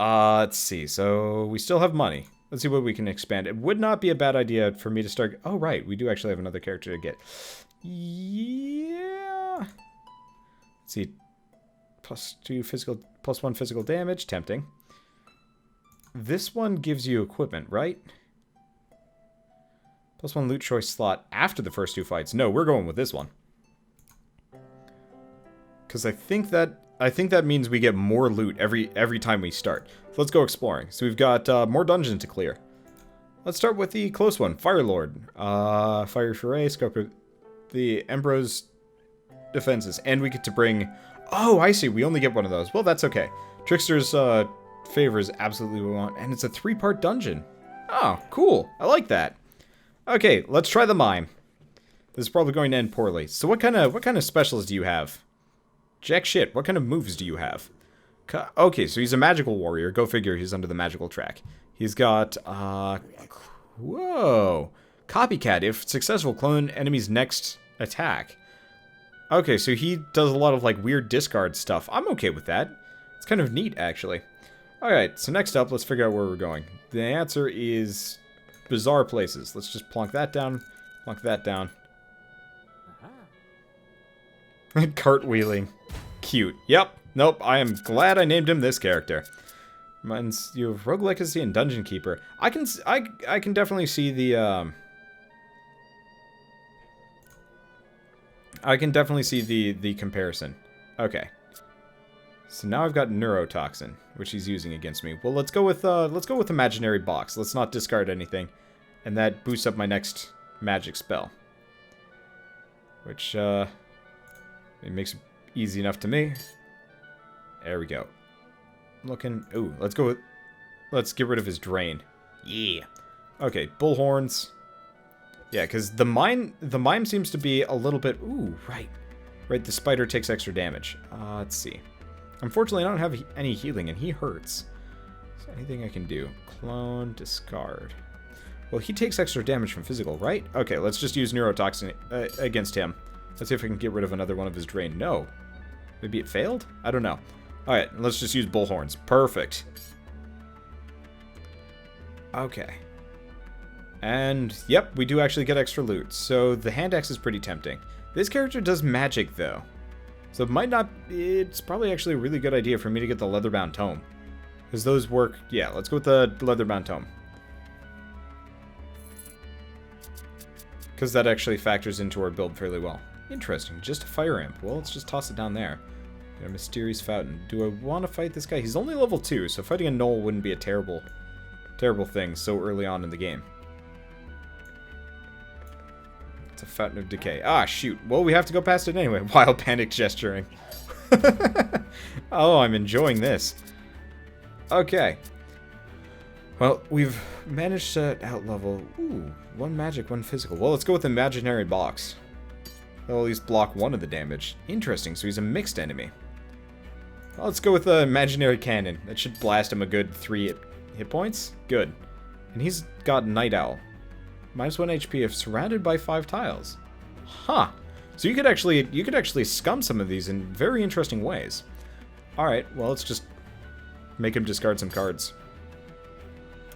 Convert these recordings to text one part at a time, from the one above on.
Let's see. So we still have money. Let's see what we can expand. It would not be a bad idea for me to start... Oh, right. We do actually have another character to get. Yeah. Let's see. +2 physical... +1 physical damage. Tempting. This one gives you equipment, right? +1 loot choice slot after the first 2 fights. No, we're going with this one. Because I think that means we get more loot every time we start. So let's go exploring. So we've got more dungeons to clear. Let's start with the close one, Firelord. Fire Foray, scope of the Emperor's defenses. And we get to bring... Oh, I see. We only get one of those. Well, that's okay. Trickster's favor is absolutely what we want. And it's a 3-part dungeon. Oh, cool. I like that. Okay, let's try the mime. This is probably going to end poorly. So what kind of specials do you have? Jack shit, what kind of moves do you have? Okay, so he's a magical warrior. Go figure, he's under the magical track. He's got, whoa. Copycat, if successful, clone enemy's next attack. Okay, so he does a lot of, like, weird discard stuff. I'm okay with that. It's kind of neat, actually. Alright, so next up, let's figure out where we're going. The answer is bizarre places. Let's just plonk that down, plonk that down. Cartwheeling. Cute. Yep. Nope. I am glad I named him this character. Reminds you of Rogue Legacy and Dungeon Keeper. I can definitely see the the comparison. Okay. So now I've got Neurotoxin, which he's using against me. Well, let's go with Imaginary Box. Let's not discard anything, and that boosts up my next magic spell, which it makes it easy enough to me. There we go. Looking... Ooh, let's get rid of his drain. Yeah. Okay, bullhorns. Yeah, because the mime seems to be a little bit... Ooh, right. Right, the spider takes extra damage. Let's see. Unfortunately, I don't have any healing, and he hurts. Is there anything I can do? Clone, discard. Well, he takes extra damage from physical, right? Okay, let's just use Neurotoxin against him. Let's see if we can get rid of another one of his drain. No. Maybe it failed? I don't know. Alright, let's just use bullhorns. Perfect. Okay. And, yep, we do actually get extra loot. So, the hand axe is pretty tempting. This character does magic, though. So, it's probably actually a really good idea for me to get the leather-bound tome. Because those work... Yeah, let's go with the leather-bound tome. Because that actually factors into our build fairly well. Interesting, just a fire imp. Well, let's just toss it down there. Got a mysterious fountain. Do I want to fight this guy? He's only level 2, so fighting a gnoll wouldn't be a terrible thing so early on in the game. It's a fountain of decay. Ah, shoot. Well, we have to go past it anyway. Wild panic gesturing. Oh, I'm enjoying this. Okay. Well, we've managed to outlevel... Ooh, 1 magic, 1 physical. Well, let's go with Imaginary Box. That'll at least block 1 of the damage. Interesting, so he's a mixed enemy. Well, let's go with the Imaginary Cannon. That should blast him a good 3 hit points. Good. And he's got Night Owl. -1 HP if surrounded by 5 tiles. Huh. So you could actually scum some of these in very interesting ways. Alright, well, let's just make him discard some cards.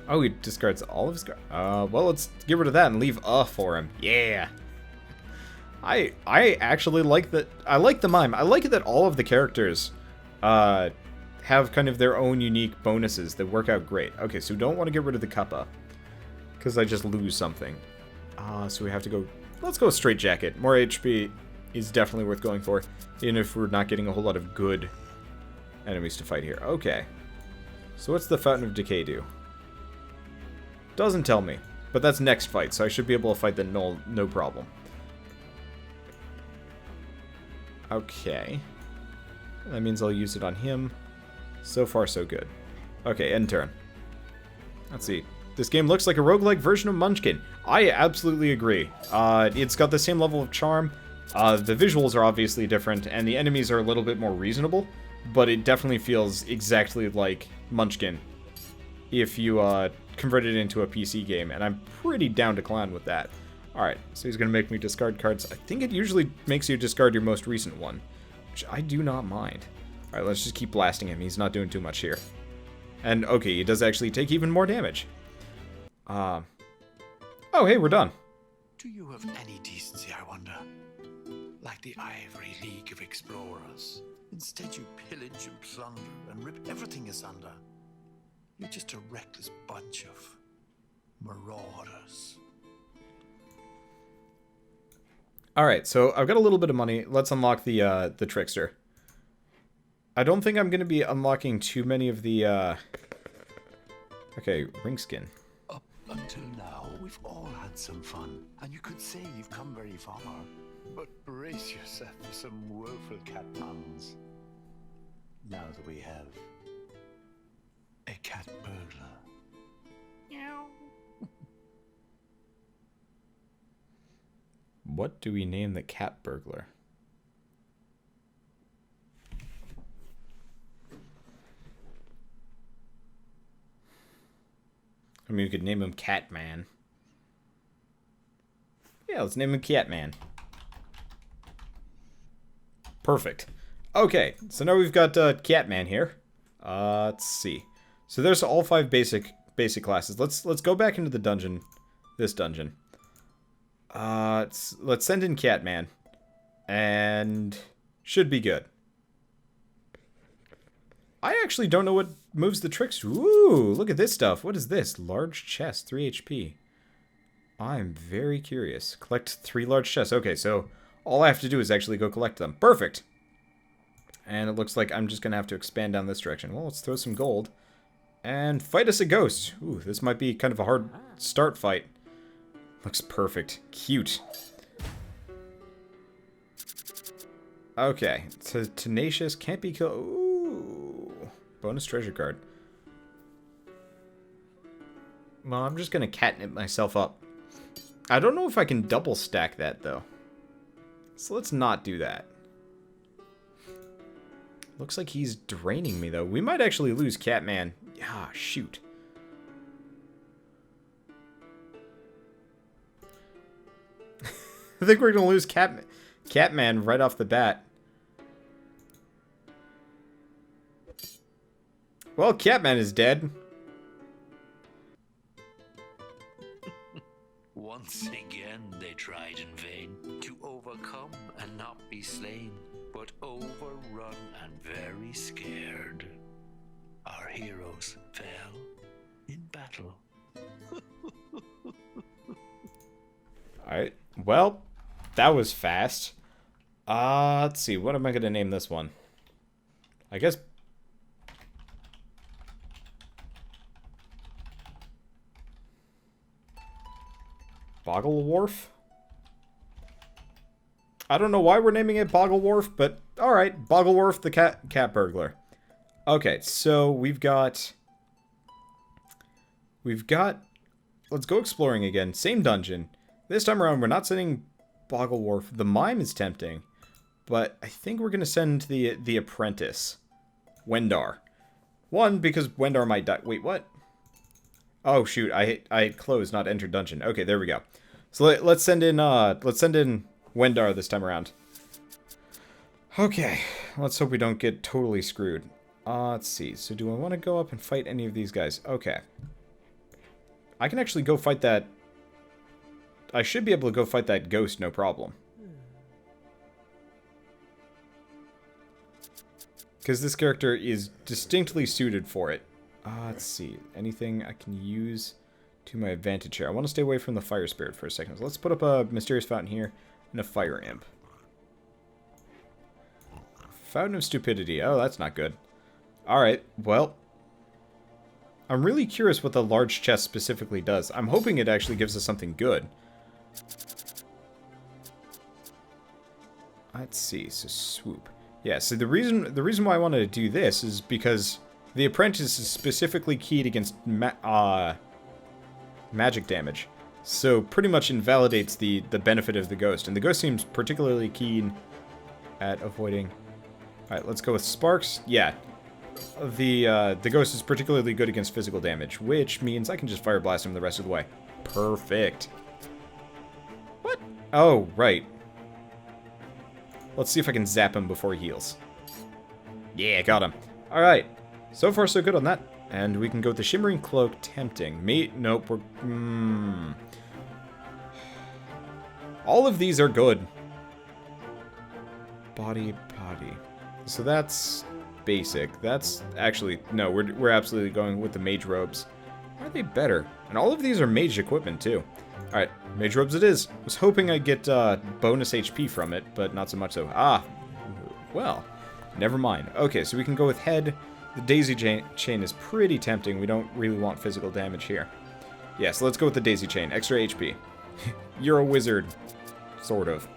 Oh, he discards all of his cards? Well, let's get rid of that and leave for him. Yeah! I actually like that. I like the mime. I like it that all of the characters have kind of their own unique bonuses that work out great. Okay, so we don't want to get rid of the Kappa, because I just lose something. So we have to go... Let's go straight jacket. More HP is definitely worth going for, even if we're not getting a whole lot of good enemies to fight here. Okay. So what's the Fountain of Decay do? Doesn't tell me, but that's next fight, so I should be able to fight the Null no problem. Okay. That means I'll use it on him. So far, so good. Okay, end turn. Let's see. This game looks like a roguelike version of Munchkin. I absolutely agree. It's got the same level of charm. The visuals are obviously different, and the enemies are a little bit more reasonable, but it definitely feels exactly like Munchkin if you convert it into a PC game, and I'm pretty down to clown with that. Alright, so he's going to make me discard cards. I think it usually makes you discard your most recent one, which I do not mind. Alright, let's just keep blasting him. He's not doing too much here. And, okay, he does actually take even more damage. Oh, hey, we're done. Do you have any decency, I wonder? Like the Ivory League of Explorers. Instead you pillage and plunder and rip everything asunder. You're just a reckless bunch of marauders. Alright, so I've got a little bit of money. Let's unlock the Trickster. I don't think I'm going to be unlocking too many of the, Okay, ring skin. Up until now, we've all had some fun, and you could say you've come very far. But brace yourself for some woeful cat puns. Now that we have a cat burglar. Meow. What do we name the cat burglar? I mean, we could name him Catman. Yeah, let's name him Catman. Perfect. Okay, so now we've got Catman here. Let's see. So there's all 5 basic classes. Let's go back into the dungeon. This dungeon. Let's send in Catman. And should be good. I actually don't know what moves the tricks. Ooh, look at this stuff. What is this? Large chest, 3 HP. I'm very curious. Collect 3 large chests. Okay, so all I have to do is actually go collect them. Perfect. And it looks like I'm just going to have to expand down this direction. Well, let's throw some gold. And fight us a ghost. Ooh, this might be kind of a hard start fight. Looks perfect. Cute. Okay. So tenacious, can't be killed. Ooh. Bonus treasure card. Well, I'm just going to catnip myself up. I don't know if I can double stack that, though. So let's not do that. Looks like he's draining me, though. We might actually lose Catman. Ah, shoot. I think we're going to lose Catman right off the bat. Well, Catman is dead. Once again they tried in vain to overcome and not be slain, but overrun and very scared. Our heroes fell in battle. Alright, well, that was fast. Let's see, what am I going to name this one? I guess... Boggle Wharf? I don't know why we're naming it Boggle Wharf, but alright, Boggle Wharf the cat burglar. Okay, so we've got... Let's go exploring again. Same dungeon. This time around, we're not sending Boggle Wharf. The mime is tempting, but I think we're going to send the apprentice, Wendar. One, because Wendar might die. Wait, what? Oh shoot, I closed, not entered dungeon. Okay, there we go. So let's send in Wendar this time around. Okay, let's hope we don't get totally screwed. Let's see. So do I want to go up and fight any of these guys? Okay. I can actually go fight that. I should be able to go fight that ghost, no problem. Because this character is distinctly suited for it. Let's see. Anything I can use to my advantage here? I want to stay away from the fire spirit for a second. So let's put up a mysterious fountain here and a fire imp. Fountain of stupidity. Oh, that's not good. Alright, well. I'm really curious what the large chest specifically does. I'm hoping it actually gives us something good. Let's see. So swoop. Yeah, so the reason why I wanted to do this is because the apprentice is specifically keyed against magic damage. So pretty much invalidates the benefit of the ghost. And the ghost seems particularly keen at avoiding... Alright, let's go with sparks. Yeah. The ghost is particularly good against physical damage, which means I can just fire blast him the rest of the way. Perfect. What? Oh, right. Let's see if I can zap him before he heals. Yeah, got him. Alright. So far, so good on that. And we can go with the Shimmering Cloak, tempting. Nope, we're... All of these are good. Body. So that's basic. That's actually... No, we're absolutely going with the mage robes. Are they better? And all of these are mage equipment, too. Alright, mage robes it is. Was hoping I'd get bonus HP from it, but not so much so. Well, never mind. Okay, so we can go with head. The daisy chain is pretty tempting. We don't really want physical damage here. Yeah, so let's go with the daisy chain. Extra HP. You're a wizard. Sort of.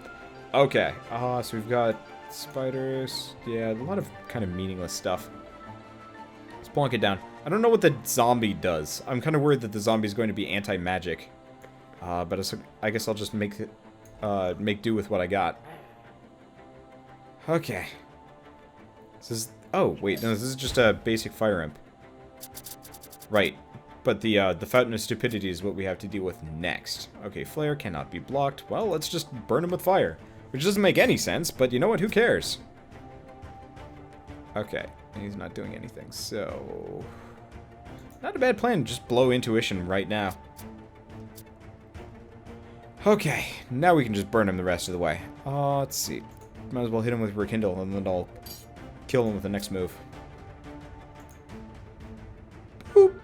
Okay, so we've got spiders. Yeah, a lot of kind of meaningless stuff. Let's plonk it down. I don't know what the zombie does. I'm kind of worried that the zombie is going to be anti-magic. But I guess I'll just make do with what I got. Okay. This is... Oh, wait, no, this is just a basic fire imp. Right. But the Fountain of Stupidity is what we have to deal with next. Okay, flare cannot be blocked. Well, let's just burn him with fire. Which doesn't make any sense, but you know what? Who cares? Okay, he's not doing anything, so... Not a bad plan, just blow intuition right now. Okay, now we can just burn him the rest of the way. Let's see. Might as well hit him with Rekindle, and then I'll kill him with the next move. Boop.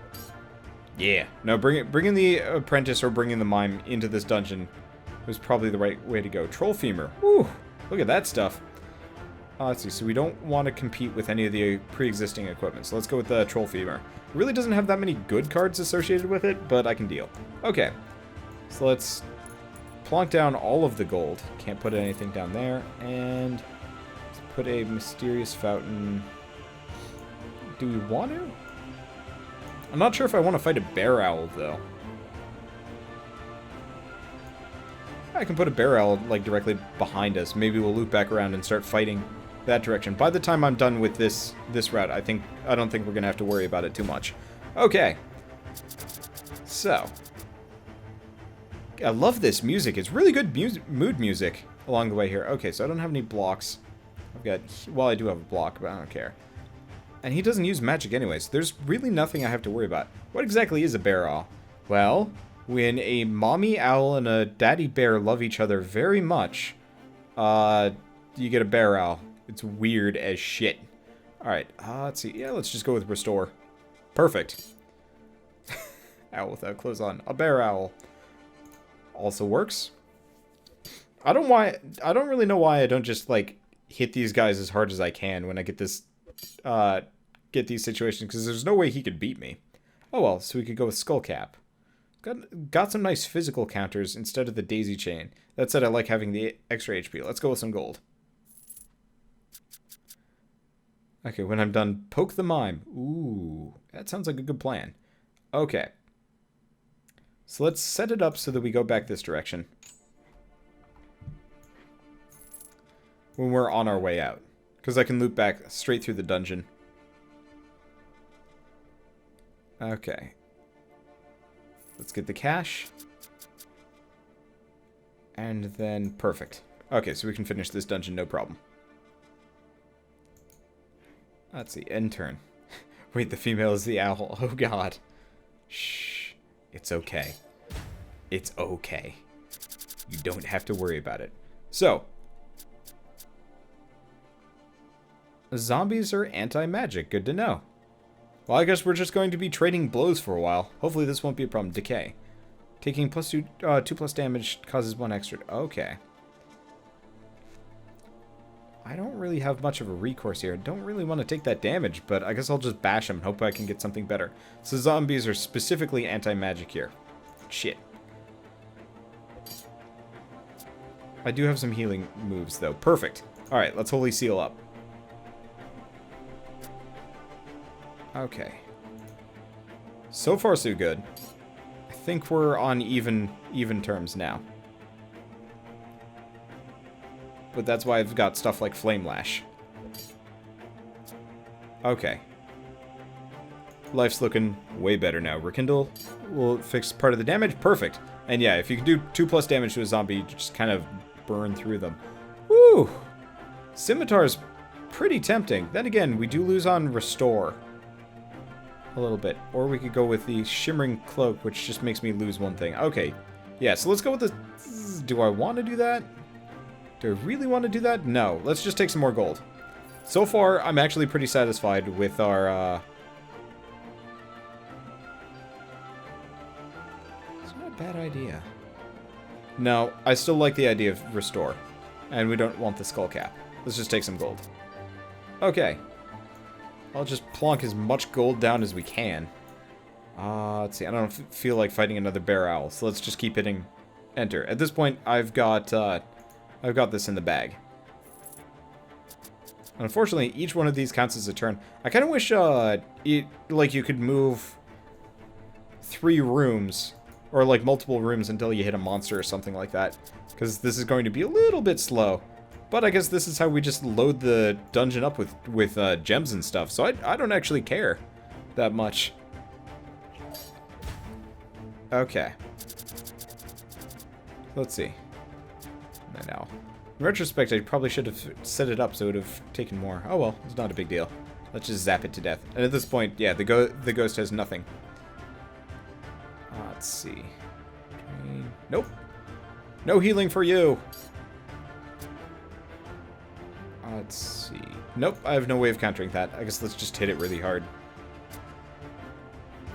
Yeah. No, bringing the apprentice or bringing the mime into this dungeon was probably the right way to go. Troll femur. Woo! Look at that stuff. Let's see. So we don't want to compete with any of the pre-existing equipment. So let's go with the troll femur. It really doesn't have that many good cards associated with it, but I can deal. Okay. So let's plonk down all of the gold. Can't put anything down there. And let's put a mysterious fountain. Do we want to? I'm not sure if I want to fight a bear owl, though. I can put a bear owl, like, directly behind us. Maybe we'll loop back around and start fighting that direction. By the time I'm done with this route, I don't think we're going to have to worry about it too much. Okay. So. I love this music. It's really good mood music along the way here. Okay, so I don't have any blocks. I've got... Well, I do have a block, but I don't care. And he doesn't use magic anyways. There's really nothing I have to worry about. What exactly is a bear owl? Well, when a mommy owl and a daddy bear love each other very much, you get a bear owl. It's weird as shit. Alright, let's see. Yeah, let's just go with restore. Perfect. Owl without clothes on. A bear owl. Also works. I don't really know why I don't just, like, hit these guys as hard as I can when I get this, get these situations, because there's no way he could beat me. Oh well, so we could go with skull cap. Got some nice physical counters instead of the daisy chain. That said, I like having the extra HP. Let's go with some gold. Okay, when I'm done, poke the mime. Ooh, that sounds like a good plan. Okay. So let's set it up so that we go back this direction when we're on our way out. Because I can loop back straight through the dungeon. Okay. Let's get the cash. And then, perfect. Okay, so we can finish this dungeon, no problem. Let's see, end turn. Wait, the female is the owl. Oh god. Shh. It's okay. It's okay. You don't have to worry about it. So. Zombies are anti-magic. Good to know. Well, I guess we're just going to be trading blows for a while. Hopefully this won't be a problem. Decay. Taking +2 damage causes 1 extra. Okay. I don't really have much of a recourse here. Don't really want to take that damage, but I guess I'll just bash him and hope I can get something better. So zombies are specifically anti-magic here. Shit. I do have some healing moves, though. Perfect. Alright, let's Holy Seal up. Okay. So far, so good. I think we're on even terms now. But that's why I've got stuff like Flame Lash. Okay. Life's looking way better now. Rekindle will fix part of the damage. Perfect. And yeah, if you can do 2+ damage to a zombie, you just kind of burn through them. Woo! Scimitar's pretty tempting. Then again, we do lose on Restore. a little bit. Or we could go with the shimmering cloak, which just makes me lose one thing. Okay. Yeah, so let's go with the... Do I want to do that? Do I really want to do that? No. Let's just take some more gold. So far, I'm actually pretty satisfied with our, It's not a bad idea. No, I still like the idea of restore. And we don't want the skull cap. Let's just take some gold. Okay. I'll just plonk as much gold down as we can. Let's see. I don't feel like fighting another bear owl, so let's just keep hitting enter. At this point, I've got this in the bag. Unfortunately, each one of these counts as a turn. I kind of wish, like, you could move 3 rooms, or, like, multiple rooms until you hit a monster or something like that. Because this is going to be a little bit slow. But I guess this is how we just load the dungeon up with gems and stuff. So I don't actually care that much. Okay. Let's see. Now, in retrospect, I probably should have set it up so it would have taken more. Oh well, it's not a big deal. Let's just zap it to death. And at this point, yeah, the ghost has nothing. Let's see. Nope. No healing for you. Let's see. Nope, I have no way of countering that. I guess let's just hit it really hard.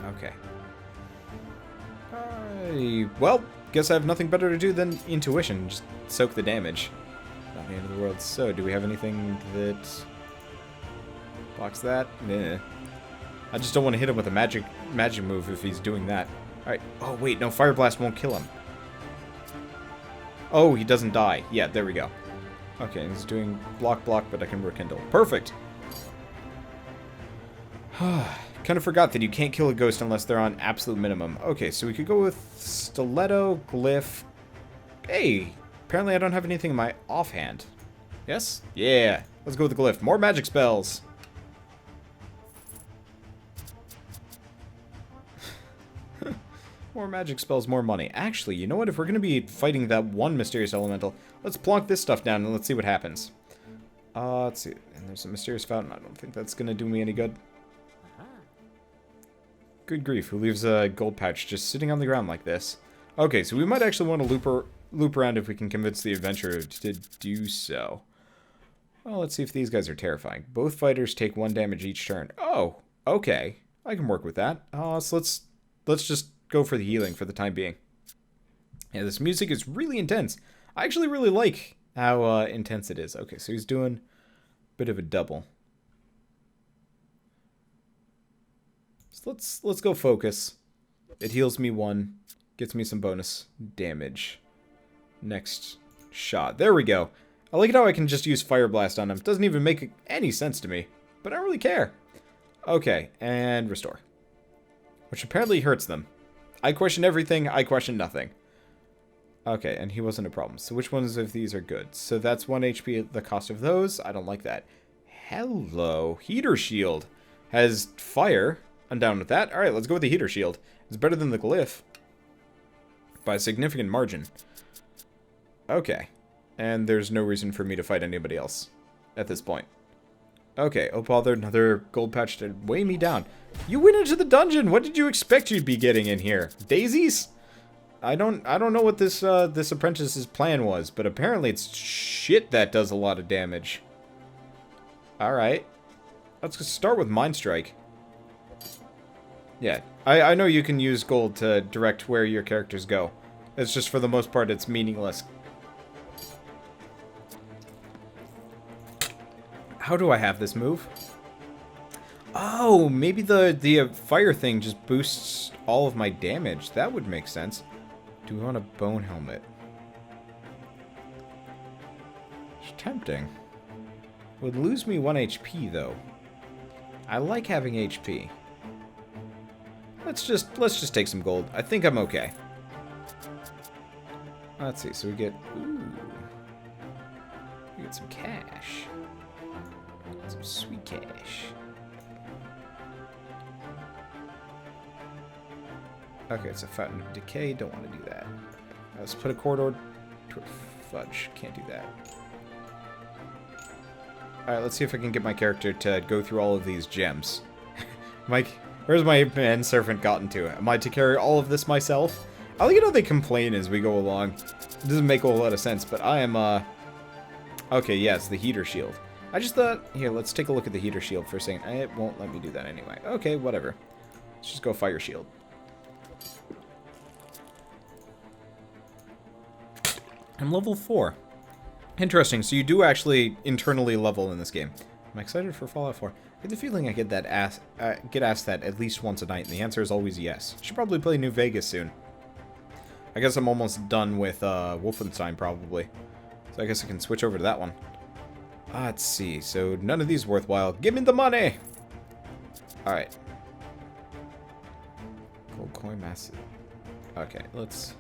Okay. Well, guess I have nothing better to do than intuition. Just soak the damage. Not the end of the world. So, do we have anything that blocks that? Nah. I just don't want to hit him with a magic move if he's doing that. Alright. Oh, wait, no, Fire Blast won't kill him. Oh, he doesn't die. Yeah, there we go. Okay, he's doing block, but I can rekindle. Perfect! Kind of forgot that you can't kill a ghost unless they're on absolute minimum. Okay, so we could go with Stiletto, Glyph. Hey! Apparently I don't have anything in my offhand. Yes? Yeah! Let's go with the Glyph. More magic spells! More magic spells, more money. Actually, you know what? If we're going to be fighting that one mysterious elemental, let's plonk this stuff down and let's see what happens. Let's see. And there's a mysterious fountain. I don't think that's going to do me any good. Good grief. Who leaves a gold pouch just sitting on the ground like this? Okay, so we might actually want to loop around if we can convince the adventurer to do so. Well, let's see if these guys are terrifying. Both fighters take 1 damage each turn. Oh, okay. I can work with that. So let's just go for the healing for the time being. Yeah, this music is really intense. I actually really like how intense it is. Okay, so he's doing a bit of a double. So let's go focus. It heals me 1, gets me some bonus damage. Next shot. There we go. I like it how I can just use Fire Blast on him. Doesn't even make any sense to me, but I don't really care. Okay, and restore. Which apparently hurts them. I question everything, I question nothing. Okay, and he wasn't a problem. So which ones of these are good? So that's 1 HP at the cost of those. I don't like that. Hello. Heater Shield has fire. I'm down with that. Alright, let's go with the Heater Shield. It's better than the Glyph. By a significant margin. Okay. And there's no reason for me to fight anybody else at this point. Okay, oh bother, another gold patch to weigh me down. You went into the dungeon! What did you expect you'd be getting in here? Daisies? I don't know what this apprentice's plan was, but apparently it's shit that does a lot of damage. Alright. Let's just start with Mind Strike. Yeah, I know you can use gold to direct where your characters go. It's just for the most part it's meaningless. How do I have this move? Oh, maybe the fire thing just boosts all of my damage. That would make sense. Do we want a bone helmet? It's tempting. Would lose me 1 HP though. I like having HP. Let's just take some gold. I think I'm okay. Let's see. So we get some cash. Some sweet cash. Okay, it's a Fountain of Decay. Don't want to do that. Let's put a corridor to a fudge. Can't do that. Alright, let's see if I can get my character to go through all of these gems. Mike, Where's my manservant gotten to? Am I to carry all of this myself? I like how they complain as we go along. It doesn't make a whole lot of sense, but I am, okay, yes, the heater shield. I just thought, here, let's take a look at the heater shield for a second. It won't let me do that anyway. Okay, whatever. Let's just go fire shield. I'm level 4. Interesting, so you do actually internally level in this game. I'm excited for Fallout 4. I get the feeling I get asked that at least once a night, and the answer is always yes. Should probably play New Vegas soon. I guess I'm almost done with Wolfenstein, probably. So I guess I can switch over to that one. Let's see, so none of these worthwhile. Give me the money! Alright. Gold coin massive. Okay, let's...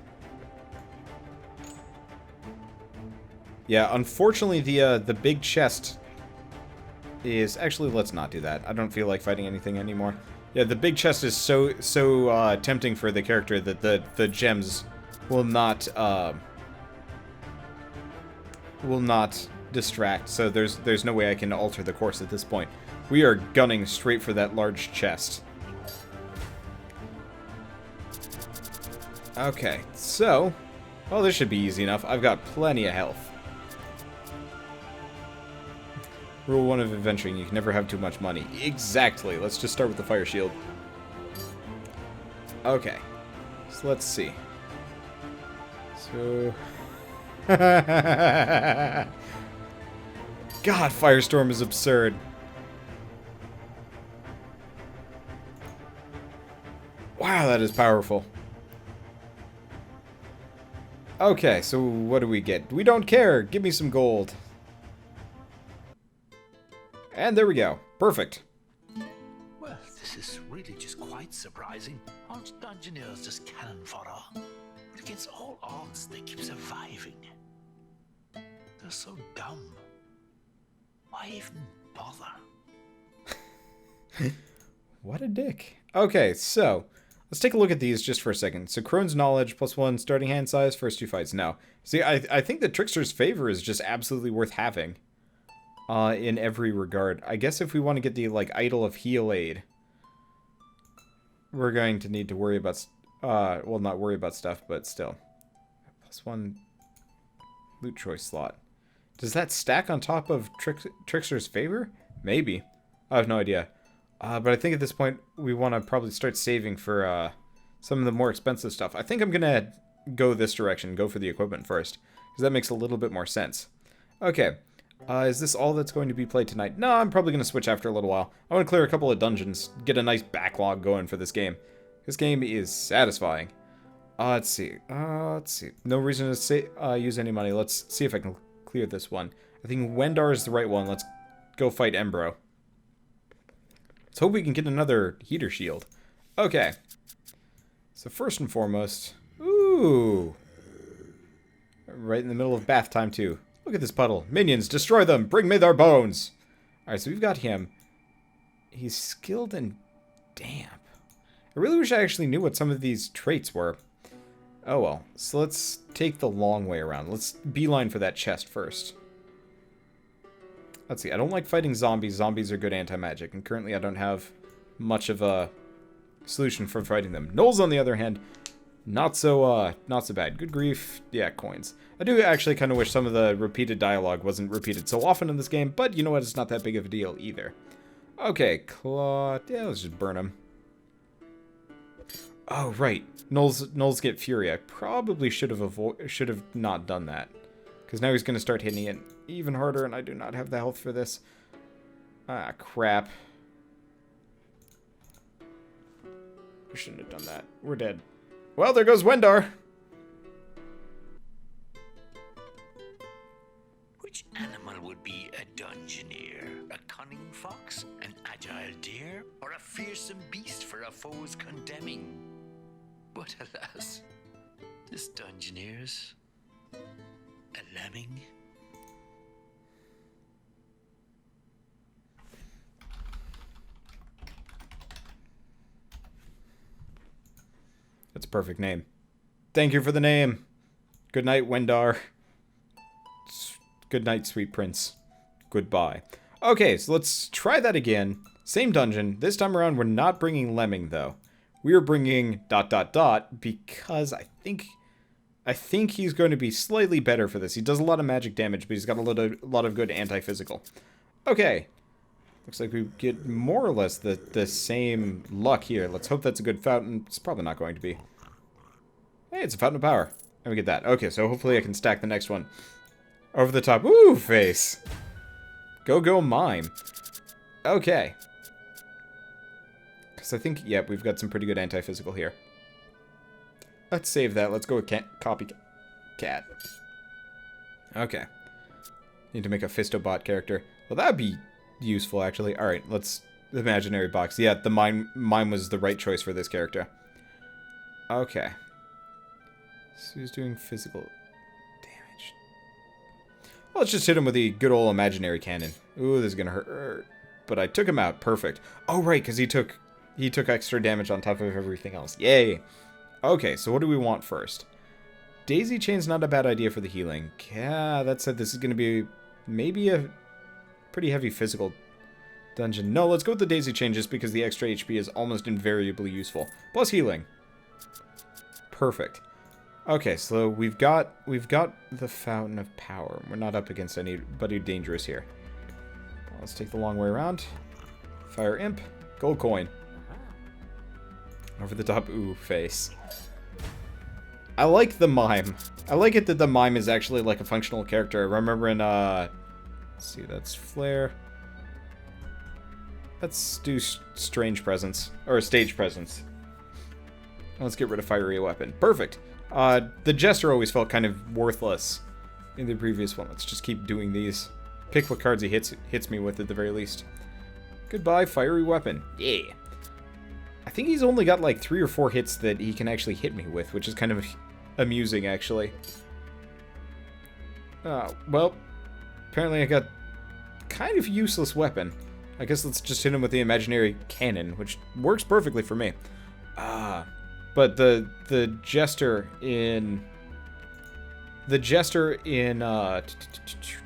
Yeah, unfortunately the big chest is... Actually, let's not do that. I don't feel like fighting anything anymore. Yeah, the big chest is so tempting for the character that the gems will not distract, so there's no way I can alter the course at this point. We are gunning straight for that large chest. Okay, so... Well, this should be easy enough. I've got plenty of health. Rule 1 of adventuring, you can never have too much money. Exactly. Let's just start with the fire shield. Okay. So let's see. So... God, Firestorm is absurd. Wow, that is powerful. Okay, so what do we get? We don't care. Give me some gold. And there we go. Perfect. Well, this is really just quite surprising. Aren't Dungeoneers just cannon fodder? But against all odds, they keep surviving. They're so dumb. Why even bother? What a dick. Okay, so let's take a look at these just for a second. So Crone's knowledge, +1 starting hand size, first 2 fights. No. See, I think the Trickster's favor is just absolutely worth having. In every regard. I guess if we want to get the, like, Idol of Heal Aid, we're going to need to worry about, well, not worry about stuff, but still. +1 loot choice slot. Does that stack on top of Trickster's favor? Maybe. I have no idea. But I think at this point, we want to probably start saving for, some of the more expensive stuff. I think I'm going to go this direction, go for the equipment first, because that makes a little bit more sense. Okay. Is this all that's going to be played tonight? No, I'm probably going to switch after a little while. I want to clear a couple of dungeons, get a nice backlog going for this game. This game is satisfying. Let's see. No reason to say, use any money. Let's see if I can clear this one. I think Wendar is the right one. Let's go fight Embro. Let's hope we can get another heater shield. Okay. So first and foremost... Ooh! Right in the middle of bath time, too. Look at this puddle. Minions, destroy them! Bring me their bones! Alright, so we've got him. He's skilled and damp. I really wish I actually knew what some of these traits were. Oh well. So let's take the long way around. Let's beeline for that chest first. Let's see. I don't like fighting zombies. Zombies are good anti-magic, and currently I don't have much of a solution for fighting them. Gnolls, on the other hand, not so bad. Good grief. Yeah, coins. I do actually kind of wish some of the repeated dialogue wasn't repeated so often in this game, but you know what? It's not that big of a deal either. Okay, Claw. Yeah, let's just burn him. Oh, right. Gnolls get Fury. I probably should have not done that. Because now he's going to start hitting it even harder, and I do not have the health for this. Ah, crap. We shouldn't have done that. We're dead. Well, there goes Wendar. Which animal would be a Dungeoneer? A cunning fox? An agile deer? Or a fearsome beast for a foe's condemning? But alas, this Dungeoneer's a lemming. That's a perfect name. Thank you for the name. Good night, Wendar. Good night, sweet prince. Goodbye. Okay, so let's try that again. Same dungeon. This time around, we're not bringing Lemming, though. We are bringing ... because I think he's going to be slightly better for this. He does a lot of magic damage, but he's got a lot of good anti-physical. Okay. Looks like we get more or less the same luck here. Let's hope that's a good fountain. It's probably not going to be. Hey, it's a fountain of power. And we get that. Okay, so hopefully I can stack the next one. Over the top. Woo, face. Go mime. Okay. Because I think, yeah, we've got some pretty good anti-physical here. Let's save that. Let's go with copycat. Okay. Need to make a Fistobot character. Well, that'd be useful, actually. Alright, let's... Imaginary box. Yeah, the mime was the right choice for this character. Okay. So he's doing physical damage. Well, let's just hit him with the good old imaginary cannon. Ooh, this is gonna hurt. But I took him out. Perfect. Oh, right, because he took extra damage on top of everything else. Yay! Okay, so what do we want first? Daisy Chain's not a bad idea for the healing. Yeah, that said, this is going to be maybe a pretty heavy physical dungeon. No, let's go with the Daisy Chain just because the extra HP is almost invariably useful. Plus healing. Perfect. Okay, so we've got the Fountain of Power. We're not up against anybody dangerous here. Let's take the long way around. Fire Imp. Gold coin. Over the top, ooh, face. I like the mime. I like it that the mime is actually like a functional character. I remember in, let's see, that's Flare. Let's do Strange Presence, or Stage Presence. Let's get rid of Fiery Weapon. Perfect. The Jester always felt kind of worthless in the previous one. Let's just keep doing these. Pick what cards he hits me with at the very least. Goodbye, Fiery Weapon. Yeah. I think he's only got like 3 or 4 hits that he can actually hit me with, which is kind of amusing, actually. Well, apparently I got kind of useless weapon. I guess let's just hit him with the imaginary cannon, which works perfectly for me. But the Jester in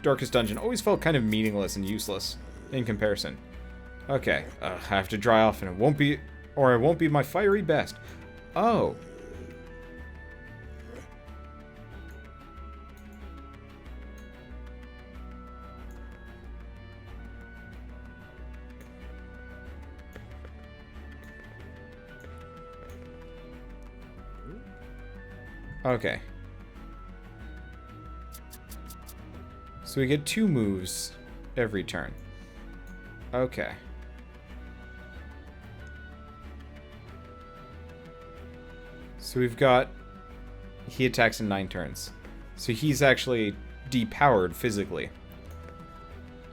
Darkest Dungeon always felt kind of meaningless and useless in comparison. Okay, I have to dry off, and it won't be my fiery best. Oh. Okay. So we get 2 moves every turn. Okay. So we've got... He attacks in 9 turns. So he's actually depowered physically.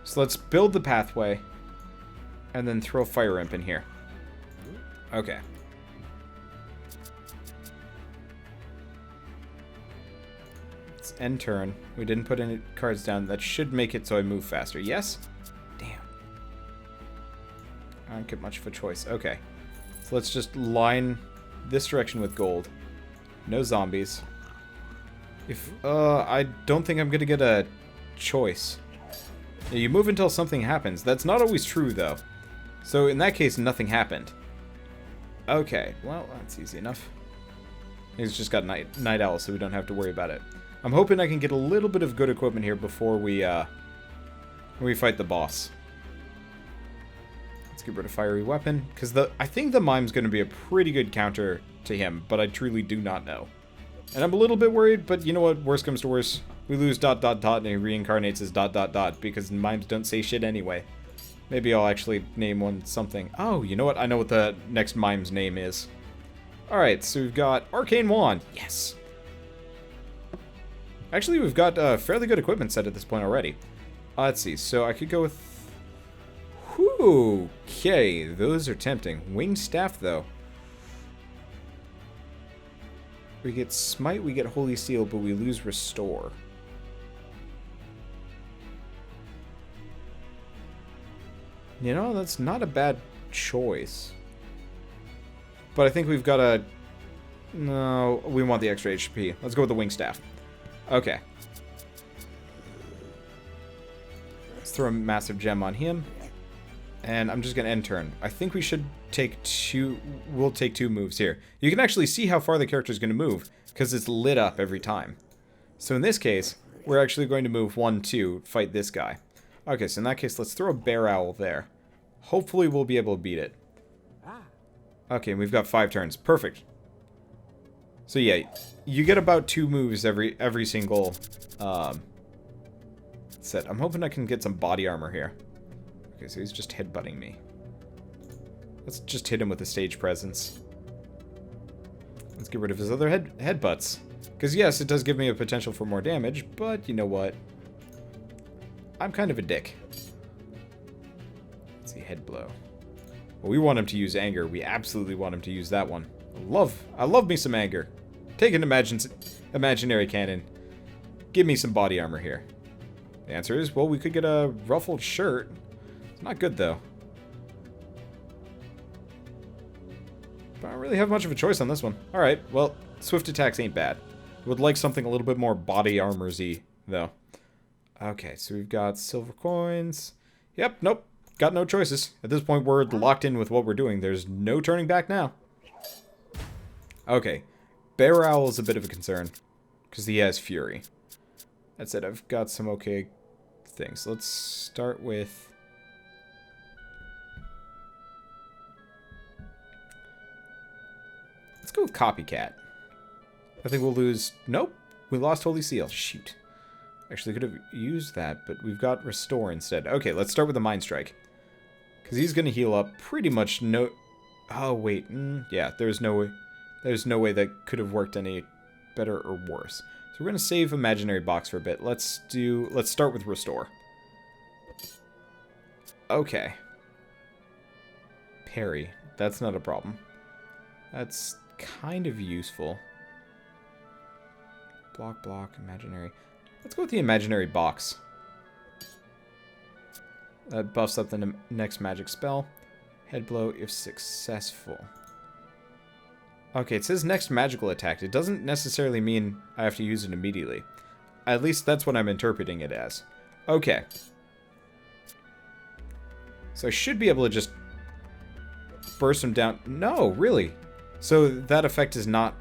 So let's build the pathway. And then throw Fire Imp in here. Okay. Let's end turn. We didn't put any cards down. That should make it so I move faster. Yes? Damn. I don't get much of a choice. Okay. So let's just line this direction with gold. No zombies. I don't think I'm gonna get a choice. You move until something happens. That's not always true, though. So in that case, nothing happened. Okay, well, that's easy enough. He's just got Night Owl, so we don't have to worry about it. I'm hoping I can get a little bit of good equipment here before we fight the boss. Let's get rid of Fiery Weapon, because I think the Mime's going to be a pretty good counter to him, but I truly do not know. And I'm a little bit worried, but you know what? Worst comes to worst. We lose ... and he reincarnates as ... because Mimes don't say shit anyway. Maybe I'll actually name one something. Oh, you know what? I know what the next Mime's name is. Alright, so we've got Arcane Wand. Yes! Actually, we've got a fairly good equipment set at this point already. Let's see. So I could go with... Whew, okay, those are tempting. Winged Staff, though. We get Smite, we get Holy Seal, but we lose Restore. You know, that's not a bad choice. But I think we've got to... No, we want the extra HP. Let's go with the Wing Staff. Okay. Let's throw a massive gem on him. And I'm just going to end turn. I think we should take two... We'll take 2 moves here. You can actually see how far the character is going to move, because it's lit up every time. So in this case, we're actually going to move 1, 2, fight this guy. Okay, so in that case, let's throw a bear owl there. Hopefully we'll be able to beat it. Okay, we've got 5 turns. Perfect. So yeah, you get about 2 moves every single set. I'm hoping I can get some body armor here. Okay, so he's just headbutting me. Let's just hit him with a stage presence. Let's get rid of his other headbutts. Because yes, it does give me a potential for more damage, but you know what? I'm kind of a dick. Let's see, head blow. Well, we want him to use anger. We absolutely want him to use that one. I love me some anger. Take an imaginary cannon. Give me some body armor here. The answer is, well, we could get a ruffled shirt. It's not good, though. But I don't really have much of a choice on this one. Alright, well, swift attacks ain't bad. Would like something a little bit more body armor-y, though. Okay, so we've got silver coins. Yep, nope. Got no choices. At this point, we're locked in with what we're doing. There's no turning back now. Okay. Bear Owl is a bit of a concern, because he has Fury. That said, I've got some okay things. Let's start with... Let's go with Copycat. I think we'll lose... Nope. We lost Holy Seal. Shoot. Actually, could have used that, but we've got Restore instead. Okay, let's start with the Mind Strike. Because he's going to heal up pretty much no... Oh, wait. Yeah, there's no way that could have worked any better or worse. So we're going to save Imaginary Box for a bit. Let's start with Restore. Okay. Parry. That's not a problem. That's kind of useful. Block, Imaginary. Let's go with the Imaginary Box. That buffs up the next magic spell. Head blow if successful. Okay, it says next magical attack. It doesn't necessarily mean I have to use it immediately. At least that's what I'm interpreting it as. Okay. So I should be able to just burst him down. No, really. So that effect does not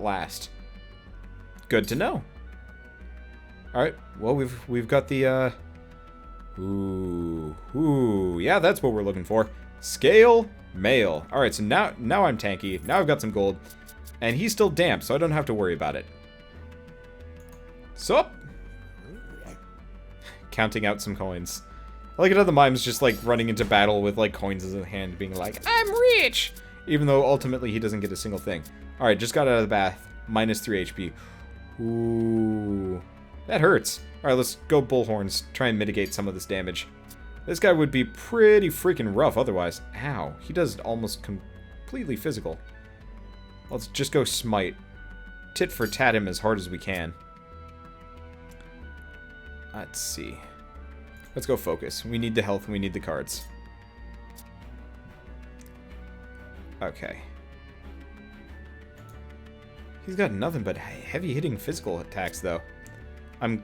last. Good to know. Alright, well, we've got the, yeah, that's what we're looking for. Scale Mail. Alright, so now I'm tanky. Now I've got some gold. And he's still damp, so I don't have to worry about it. Sup? Counting out some coins. I like it how the mime's just, like, running into battle with, like, coins in his hand, being like, I'm rich! Even though, ultimately, he doesn't get a single thing. Alright, just got out of the bath. Minus 3 HP. Ooh. That hurts. Alright, let's go bullhorns. Try and mitigate some of this damage. This guy would be pretty freaking rough otherwise. Ow. He does almost completely physical. Let's just go smite. Tit for tat him as hard as we can. Let's see. Let's go focus. We need the health and we need the cards. Okay. He's got nothing but heavy-hitting physical attacks, though. I'm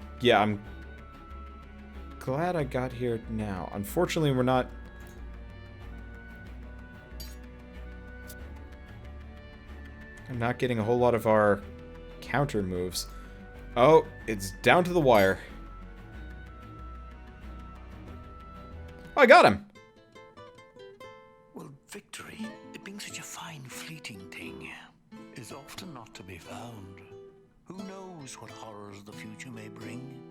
glad I got here now. Unfortunately, we're not... I'm not getting a whole lot of our counter moves. Oh, it's down to the wire. Oh, I got him! Well, victory, it being such a fine, fleeting thing, is often not to be found. Who knows what horrors the future may bring?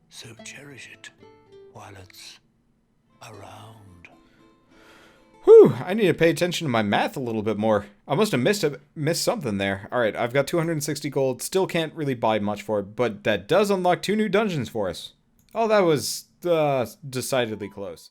So cherish it while it's around. Whew, I need to pay attention to my math a little bit more. I must have missed something there. Alright, I've got 260 gold. Still can't really buy much for it, but that does unlock 2 new dungeons for us. Oh, that was decidedly close.